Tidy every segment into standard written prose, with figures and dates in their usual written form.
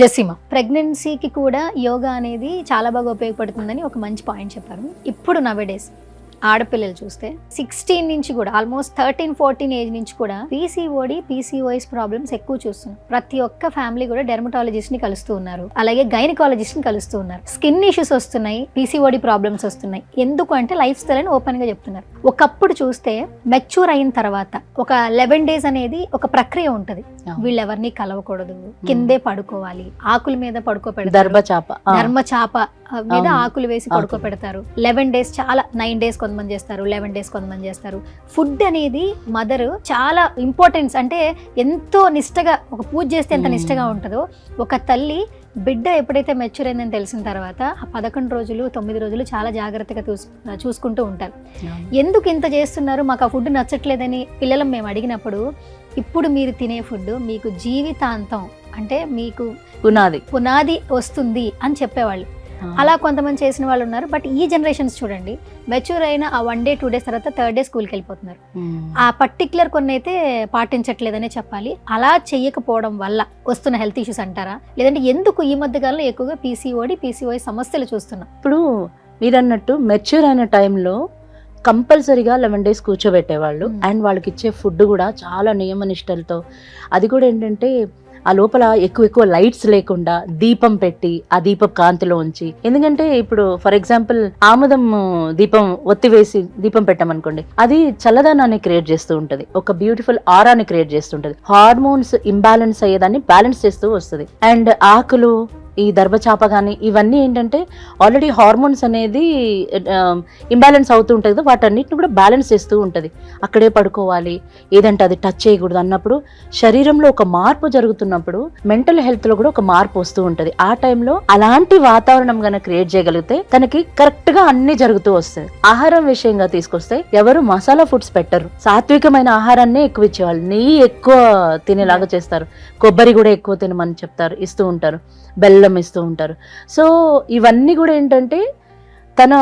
జెసిమా, ప్రెగ్నెన్సీకి కూడా యోగా అనేది చాలా బాగా ఉపయోగపడుతుందని ఒక మంచి పాయింట్ చెప్పారు. ఇప్పుడు నవేడేస్ ఆడపిల్లలు చూస్తే 16 నుంచి కూడా ఆల్మోస్ట్ 13-14 ఏజ్ నుంచి కూడా పీసీఓడి పీసీఓఎస్ ప్రాబ్లమ్స్ ఎక్కువ చూస్తున్నాం. ప్రతి ఒక్క ఫ్యామిలీ కూడా డెర్మటాలజిస్ట్ ని కలుస్తూ ఉన్నారు, అలాగే గైనకాలజిస్ట్ ని కలుస్తూ ఉన్నారు. స్కిన్ ఇష్యూస్ వస్తున్నాయి, పీసీఓడి ప్రాబ్లమ్స్ వస్తున్నాయి. ఎందుకు అంటే లైఫ్ స్టైల్ అని ఓపెన్ గా చెప్తున్నారు. ఒకప్పుడు చూస్తే మెచ్యూర్ అయిన తర్వాత ఒక 11 days అనేది ఒక ప్రక్రియ ఉంటది. వీళ్ళెవరిని కలవకూడదు, కిందే పడుకోవాలి, ఆకుల మీద పడుకోపెడతారు, ధర్మచాప మీద ఆకులు వేసి పడుకోపెడతారు. 11 days, చాలా 9 days కొంతమంది చేస్తారు, 11 days కొంతమంది చేస్తారు. ఫుడ్ అనేది మదర్ చాలా ఇంపార్టెన్స్, అంటే ఎంతో నిష్టగా, ఒక పూజ చేస్తే ఎంత నిష్టగా ఉంటుందో ఒక తల్లి బిడ్డ ఎప్పుడైతే మెచ్యూర్ అయిందని తెలిసిన తర్వాత ఆ 11 రోజులు 9 రోజులు చాలా జాగ్రత్తగా చూసుకుంటూ ఉంటారు. ఎందుకు ఇంత చేస్తున్నారు, మాకు ఆ ఫుడ్ నచ్చట్లేదని పిల్లలం మేము అడిగినప్పుడు, ఇప్పుడు మీరు తినే ఫుడ్ మీకు జీవితాంతం, అంటే మీకు పునాది వస్తుంది అని చెప్పేవాళ్ళు. అలా కొంతమంది చేసిన వాళ్ళు ఉన్నారు. బట్ ఈ జనరేషన్స్ చూడండి, మెచ్యూర్ అయిన ఆ 1 day 2 days తర్వాత 3rd day స్కూల్కి వెళ్ళిపోతున్నారు. ఆ పర్టికులర్ కొన్ని అయితే పాటించట్లేదనే చెప్పాలి. అలా చెయ్యకపోవడం వల్ల వస్తున్న హెల్త్ ఇష్యూస్ అంటారా, లేదంటే ఎందుకు ఈ మధ్య కాలంలో ఎక్కువగా పీసీఓడి పీసీఓఎస్ సమస్యలు చూస్తున్నాం? ఇప్పుడు మీరు అన్నట్టు మెచ్యూర్ అయిన టైంలో కంపల్సరీగా 11 days కూర్చోబెట్టేవాళ్ళు. అండ్ వాళ్ళకి ఇచ్చే ఫుడ్ కూడా చాలా నియమనిష్టలతో, అది కూడా ఏంటంటే ఆ లోపల ఎక్కువ లైట్స్ లేకుండా దీపం పెట్టి ఆ దీప కాంతిలో ఉంచి, ఎందుకంటే ఇప్పుడు ఫర్ ఎగ్జాంపుల్ ఆముదం దీపం ఒత్తివేసి దీపం పెట్టామనుకోండి, అది చల్లదనాన్ని క్రియేట్ చేస్తూ ఉంటది, ఒక బ్యూటిఫుల్ ఆరాని క్రియేట్ చేస్తుంటది, హార్మోన్స్ ఇంబ్యాలెన్స్ అయ్యేదాన్ని బ్యాలెన్స్ చేస్తూ వస్తుంది. అండ్ ఆకులు, ఈ దర్భచాప కానీ ఇవన్నీ ఏంటంటే ఆల్రెడీ హార్మోన్స్ అనేది ఇంబ్యాలెన్స్ అవుతూ ఉంటుంది కదా, వాటన్నిటిని కూడా బ్యాలెన్స్ చేస్తూ ఉంటుంది. అక్కడే పడుకోవాలి, ఏదంటే అది టచ్ చేయకూడదు అన్నప్పుడు శరీరంలో ఒక మార్పు జరుగుతున్నప్పుడు మెంటల్ హెల్త్ లో కూడా ఒక మార్పు వస్తూ ఉంటుంది. ఆ టైంలో అలాంటి వాతావరణం కనుక క్రియేట్ చేయగలిగితే తనకి కరెక్ట్ గా అన్ని జరుగుతూ వస్తుంది. ఆహారం విషయంగా తీసుకొస్తే ఎవరు మసాలా ఫుడ్స్ పెట్టరు, సాత్వికమైన ఆహారాన్నే ఎక్కువ ఇచ్చేవాళ్ళు, నెయ్యి ఎక్కువ తినేలాగా చేస్తారు, కొబ్బరి కూడా ఎక్కువ తినమని చెప్తారు, ఇస్తూ ఉంటారు, బెల్లం ఇస్తూ ఉంటారు. సో ఇవన్నీ కూడా ఏంటంటే తన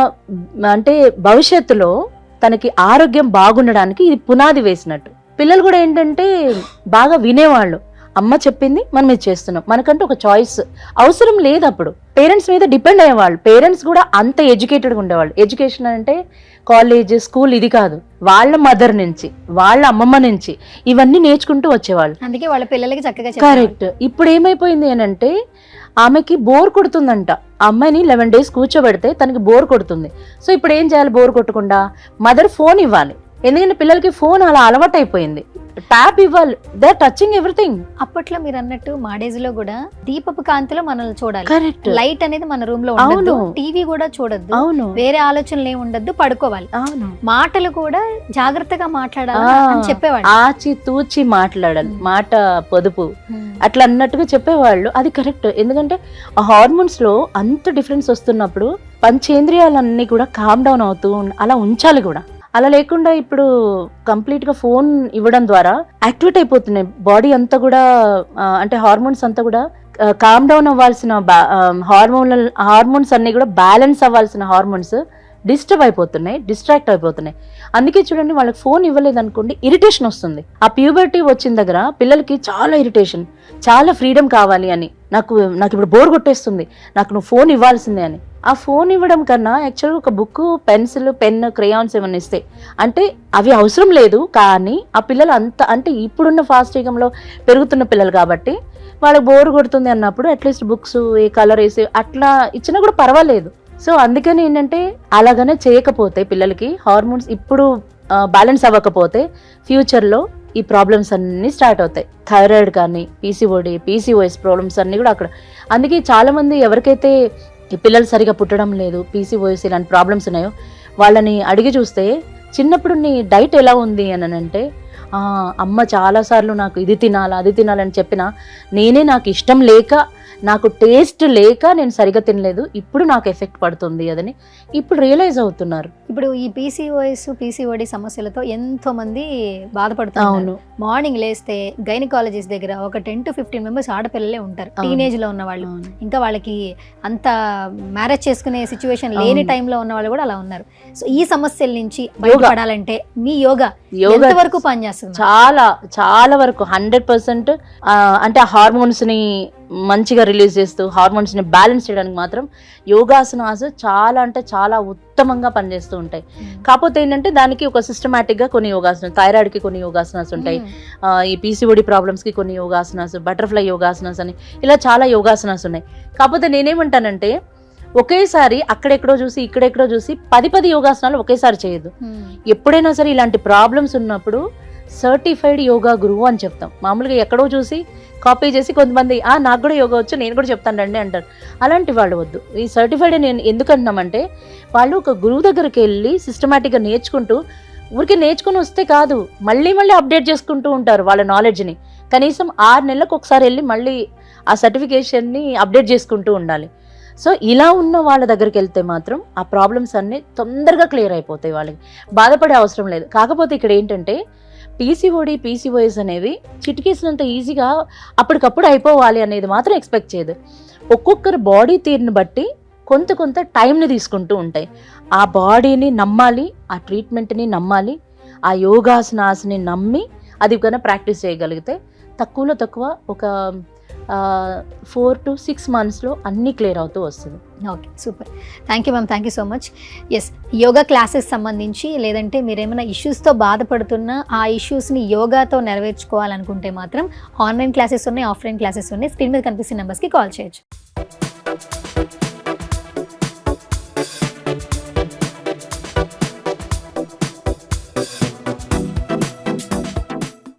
అంటే భవిష్యత్తులో తనకి ఆరోగ్యం బాగుండడానికి ఇది పునాది వేసినట్టు. పిల్లలు కూడా ఏంటంటే బాగా వినేవాళ్ళు, అమ్మ చెప్పింది మనం ఇది చేస్తున్నాం, మనకంటూ ఒక చాయిస్ అవసరం లేదు. అప్పుడు పేరెంట్స్ మీద డిపెండ్ అయ్యేవాళ్ళు. పేరెంట్స్ కూడా అంత ఎడ్యుకేటెడ్గా ఉండేవాళ్ళు. ఎడ్యుకేషన్ అంటే కాలేజ్, స్కూల్ ఇది కాదు, వాళ్ళ మదర్ నుంచి, వాళ్ళ అమ్మమ్మ నుంచి ఇవన్నీ నేర్చుకుంటూ వచ్చేవాళ్ళు. అందుకే వాళ్ళ పిల్లలకి చక్కగా కరెక్ట్. ఇప్పుడు ఏమైపోయింది అని అంటే ఆమెకి బోర్ కొడుతుందంట. ఆ అమ్మాయిని 11 days కూర్చోబెడితే తనకి బోర్ కొడుతుంది. సో ఇప్పుడు ఏం చేయాలి, బోర్ కొట్టకుండా మదర్ ఫోన్ ఇవ్వాలి. ఎందుకంటే పిల్లలకి ఫోన్ అలా అలవాటు అయిపోయింది, ట్యాబ్ ఇవ్వాలి, దే ఆర్ టచింగ్ ఎవ్రీథింగ్. అప్పట్లో మీరు అన్నట్టు మా డేస్ లో కూడా దీపపు కాంతిలో మనల్ని చూడాలి, కరెక్ట్, లైట్ అనేది మన రూమ్ లో ఉండదు, టీవీ కూడా చూడొద్దు, అవును, వేరే ఆలోచనలు ఏమి ఉండద్దు, పడుకోవాలి, అవును, మాటలు కూడా జాగ్రత్తగా మాట్లాడాలి అని చెప్పేవాళ్ళు. ఆచి తూచి మాట్లాడాలి, మాట పొదుపు అట్లా అన్నట్టుగా చెప్పేవాళ్ళు. అది కరెక్ట్. ఎందుకంటే ఆ హార్మోన్స్ లో అంత డిఫరెన్స్ వస్తున్నప్పుడు పంచేంద్రియాలన్నీ కూడా కామ్ డౌన్ అవుతూ అలా ఉంచాలి కూడా. అలా లేకుండా ఇప్పుడు కంప్లీట్ గా ఫోన్ ఇవ్వడం ద్వారా యాక్టివేట్ అయిపోతున్నాయి బాడీ అంతా కూడా, అంటే హార్మోన్స్ అంతా కూడా కామ్ డౌన్ అవ్వాల్సిన హార్మోన్స్ అన్ని కూడా బ్యాలెన్స్ అవ్వాల్సిన హార్మోన్స్ డిస్టర్బ్ అయిపోతున్నాయి, డిస్ట్రాక్ట్ అయిపోతున్నాయి. అందుకే చూడండి, వాళ్ళకి ఫోన్ ఇవ్వలేదు అనుకోండి, ఇరిటేషన్ వస్తుంది. ఆ ప్యూబర్టీ వచ్చిన దగ్గర పిల్లలకి చాలా ఇరిటేషన్, చాలా ఫ్రీడమ్ కావాలి అని, నాకు ఇప్పుడు బోర్ కొట్టేస్తుంది, నాకు నువ్వు ఫోన్ ఇవ్వాల్సిందే అని. ఆ ఫోన్ ఇవ్వడం కన్నా యాక్చువల్గా ఒక బుక్, పెన్సిల్, పెన్, క్రేయాన్స్ ఏమన్నా ఇస్తే, అంటే అవి అవసరం లేదు, కానీ ఆ పిల్లలు అంత, అంటే ఇప్పుడున్న ఫాస్ట్ యుగంలో పెరుగుతున్న పిల్లలు కాబట్టి వాళ్ళకి బోర్ కొడుతుంది అన్నప్పుడు అట్లీస్ట్ బుక్స్, ఏ కలర్ వేసి అట్లా ఇచ్చినా కూడా పర్వాలేదు. సో అందుకని ఏంటంటే అలాగనే చేయకపోతే పిల్లలకి హార్మోన్స్ ఇప్పుడు బ్యాలెన్స్ అవ్వకపోతే ఫ్యూచర్లో ఈ ప్రాబ్లమ్స్ అన్నీ స్టార్ట్ అవుతాయి. థైరాయిడ్ కానీ, పీసీఓడి, పీసీఓఎస్ ప్రాబ్లమ్స్ అన్నీ కూడా అక్కడ. అందుకే చాలామంది ఎవరికైతే ఈ పిల్లలు సరిగా పుట్టడం లేదు, పీసీఓఎస్ ఇలాంటి ప్రాబ్లమ్స్ ఉన్నాయో వాళ్ళని అడిగి చూస్తే, చిన్నప్పుడు నీ డైట్ ఎలా ఉంది అని అంటే, అమ్మ చాలాసార్లు నాకు ఇది తినాలా అది తినాలని చెప్పినా నేనే నాకు ఇష్టం లేక, నాకు టేస్ట్ లేక నేను సరిగా తినలేదు, ఇప్పుడు నాకు ఎఫెక్ట్ పడుతుంది అదని ఇప్పుడు రియలైజ్ అవుతున్నారు. ఇప్పుడు ఈ పీసీఓఎస్ పీసీఓడి సమస్యలతో ఎంతో మంది బాధపడుతున్నారు. మార్నింగ్ లేస్తే గైనకాలజిస్ట్ దగ్గర ఒక 10 to 15 మెంబర్స్ ఆడపిల్లలే ఉంటారు, టీనేజ్ లో ఉన్న వాళ్ళు, ఇంకా వాళ్ళకి అంత మ్యారేజ్ చేసుకునే సిచ్యువేషన్ లేని టైంలో ఉన్న వాళ్ళు కూడా అలా ఉన్నారు. సో ఈ సమస్యల నుంచి బయటపడాలంటే మీ యోగా ఎంత వరకు పనిచేస్తుంది? చాలా చాలా వరకు 100% అంటే ఆ హార్మోన్స్ ని మంచిగా రిలీజ్ చేస్తూ హార్మోన్స్ని బ్యాలెన్స్ చేయడానికి మాత్రం యోగాసనాస్ చాలా అంటే చాలా ఉత్తమంగా పనిచేస్తూ ఉంటాయి. కాకపోతే ఏంటంటే దానికి ఒక సిస్టమేటిక్గా కొన్ని యోగాసనాలు, థైరాయిడ్కి కొన్ని యోగాసనాస్ ఉంటాయి, ఈ పీసీఓడి ప్రాబ్లమ్స్కి కొన్ని యోగాసనాస్, బటర్ఫ్లై యోగాసనాస్ అని ఇలా చాలా యోగాసనాస్ ఉన్నాయి. కాకపోతే నేనేమంటానంటే ఒకేసారి అక్కడెక్కడో చూసి ఇక్కడెక్కడో చూసి 10 యోగాసనాలు ఒకేసారి చేయొద్దు. ఎప్పుడైనా సరే ఇలాంటి ప్రాబ్లమ్స్ ఉన్నప్పుడు సర్టిఫైడ్ యోగా గురువు అని చెప్తాం. మామూలుగా ఎక్కడో చూసి కాపీ చేసి కొంతమంది నాకు కూడా యోగా వచ్చు నేను కూడా చెప్తాను రండి అంటారు. అలాంటి వాళ్ళు వద్దు. ఈ సర్టిఫైడ్ నేను ఎందుకు అంటున్నామంటే వాళ్ళు ఒక గురువు దగ్గరికి వెళ్ళి సిస్టమేటిక్గా నేర్చుకుంటూ, ఊరికే నేర్చుకుని వస్తే కాదు, మళ్ళీ అప్డేట్ చేసుకుంటూ ఉంటారు వాళ్ళ నాలెడ్జ్ని. కనీసం 6 నెలలకు ఒకసారి వెళ్ళి మళ్ళీ ఆ సర్టిఫికేషన్ని అప్డేట్ చేసుకుంటూ ఉండాలి. సో ఇలా ఉన్న వాళ్ళ దగ్గరికి వెళ్తే మాత్రం ఆ ప్రాబ్లమ్స్ అన్నీ తొందరగా క్లియర్ అయిపోతాయి, వాళ్ళకి బాధపడే అవసరం లేదు. కాకపోతే ఇక్కడ ఏంటంటే పీసీఓడి పీసీఓఎస్ అనేవి చిటికేసినంత ఈజీగా అప్పటికప్పుడు అయిపోవాలి అనేది మాత్రం ఎక్స్పెక్ట్ చేయదు. ఒక్కొక్కరు బాడీ తీరుని బట్టి కొంత టైంని తీసుకుంటూ ఉంటాయి. ఆ బాడీని నమ్మాలి, ఆ ట్రీట్మెంట్ని నమ్మాలి, ఆ యోగాసనాస్ని నమ్మి అది కన్నా ప్రాక్టీస్ చేయగలిగితే తక్కువలో తక్కువ ఒక 4 to 6 monthsలో అన్నీ క్లియర్ అవుతూ వస్తుంది. Okay, super. Thank you ma'am, thank you so much. Yes, yoga classes సంబంధించి లేదంటే మీరు ఏమైనా ఇష్యూస్తో బాధపడుతున్నా ఆ ఇష్యూస్ని యోగాతో నెరవేర్చుకోవాలనుకుంటే మాత్రం ఆన్లైన్ క్లాసెస్ ఉన్నాయి, ఆఫ్లైన్ క్లాసెస్ ఉన్నాయి. స్క్రీన్ మీద కనిపిస్తున్న నెంబర్స్కి కాల్ చేయొచ్చు.